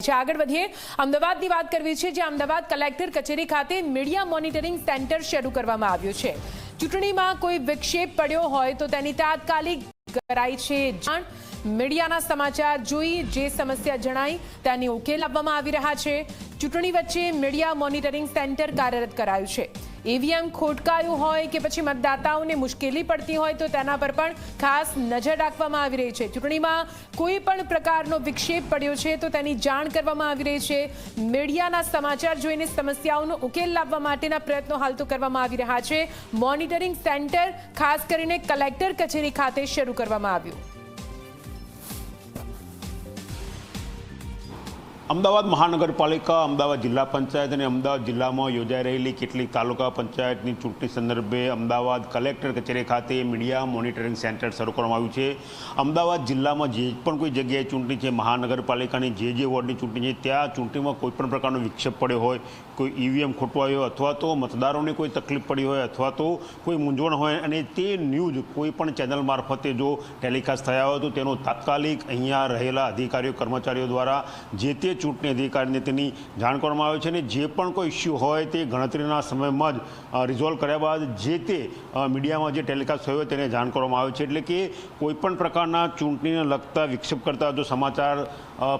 છે। આગળ વધીએ, અમદાવાદની વાત કરવી છે, જે અમદાવાદ કલેક્ટર કચેરી ખાતે મીડિયા મોનિટરિંગ સેન્ટર શરૂ કરવામાં આવ્યું છે। ચૂંટણીમાં કોઈ વિક્ષેપ પડ્યો હોય તો તેની તાત્કાલિક કરાઈ છે જાણ। મીડિયાના સમાચાર જોઈ જે સમસ્યા જણાઈ તેની ઉકેલ આપવામાં આવી રહ્યા છે। ચૂંટણી વચ્ચે મીડિયા મોનિટરિંગ સેન્ટર કાર્યરત કરાયું છે। ઈવીએમ ખોટકાયું હોય કે પછી મતદાતાઓને મુશ્કેલી પડતી હોય તો તેના પર પણ ખાસ નજર રાખવામાં આવી રહી છે। ચૂંટણીમાં કોઈ પણ પ્રકારનો વિક્ષેપ પડ્યો છે તો તેની જાણ કરવામાં આવી રહી છે। મીડિયાના સમાચાર જોઈને સમસ્યાઓનો ઉકેલ લાવવા માટેના પ્રયત્નો હાલ તો કરવામાં આવી રહ્યા છે। મોનિટરિંગ સેન્ટર ખાસ કરીને કલેક્ટર કચેરી ખાતે શરૂ કરવામાં આવ્યું। અમદાવાદ મહાનગરપાલિકા, અમદાવાદ જિલ્લા પંચાયત અને અમદાવાદ જિલ્લામાં યોજાઈ રહેલી કેટલીક તાલુકા પંચાયતની ચૂંટણી સંદર્ભે અમદાવાદ કલેક્ટર કચેરી ખાતે મીડિયા મોનિટરિંગ સેન્ટર શરૂ કરવામાં આવ્યું છે। અમદાવાદ જિલ્લામાં જે પણ કોઈ જગ્યાએ ચૂંટણી છે, મહાનગરપાલિકાની જે વોર્ડની ચૂંટણી છે, ત્યાં ચૂંટણીમાં કોઈ પણ પ્રકારનો વિક્ષેપ પડ્યો હોય, કોઈ ઈવીએમ ખોટવાયો અથવા તો મતદારોને કોઈ તકલીફ પડી હોય અથવા તો કોઈ મૂંઝવણ હોય અને તે ન્યૂઝ કોઈ પણ ચેનલ મારફતે જો ટેલિકાસ્ટ થયા હોય તો તેનો તાત્કાલિક અહીંયા રહેલા અધિકારીઓ કર્મચારીઓ દ્વારા જે તે ચૂંટણી અધિકારીને તેની જાણ કરવામાં આવે છે અને જે પણ કોઈ ઇસ્યુ હોય તે ગણતરીના સમયમાં જ રિઝોલ્વ કર્યા બાદ જે તે મીડિયામાં જે ટેલિકાસ્ટ થયો હોય તેને જાણ કરવામાં આવે છે। એટલે કે કોઈપણ પ્રકારના ચૂંટણીને લગતા વિક્ષેપ કરતા જો સમાચાર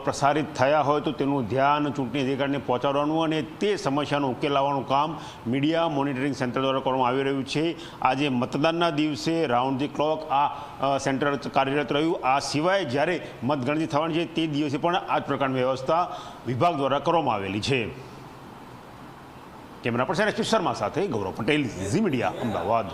પ્રસારિત થયા હોય તો તેનું ધ્યાન ચૂંટણી અધિકારીને પહોંચાડવાનું અને તે સમસ્યાનો ઉકેલ લાવવાનું કામ મીડિયા મોનિટરિંગ સેન્ટર દ્વારા કરવામાં આવી રહ્યું છે। આજે મતદાનના દિવસે રાઉન્ડ ધી ક્લોક આ સેન્ટર કાર્યરત રહ્યું। આ સિવાય જ્યારે મતગણતરી થવાની છે તે દિવસે પણ આ જ પ્રકારની વ્યવસ્થા વિભાગ દ્વારા કરવામાં આવેલી છે। Camera person S P. શર્મા સાથે ગૌરવ પટેલ, ઝી મીડિયા, અમદાવાદ।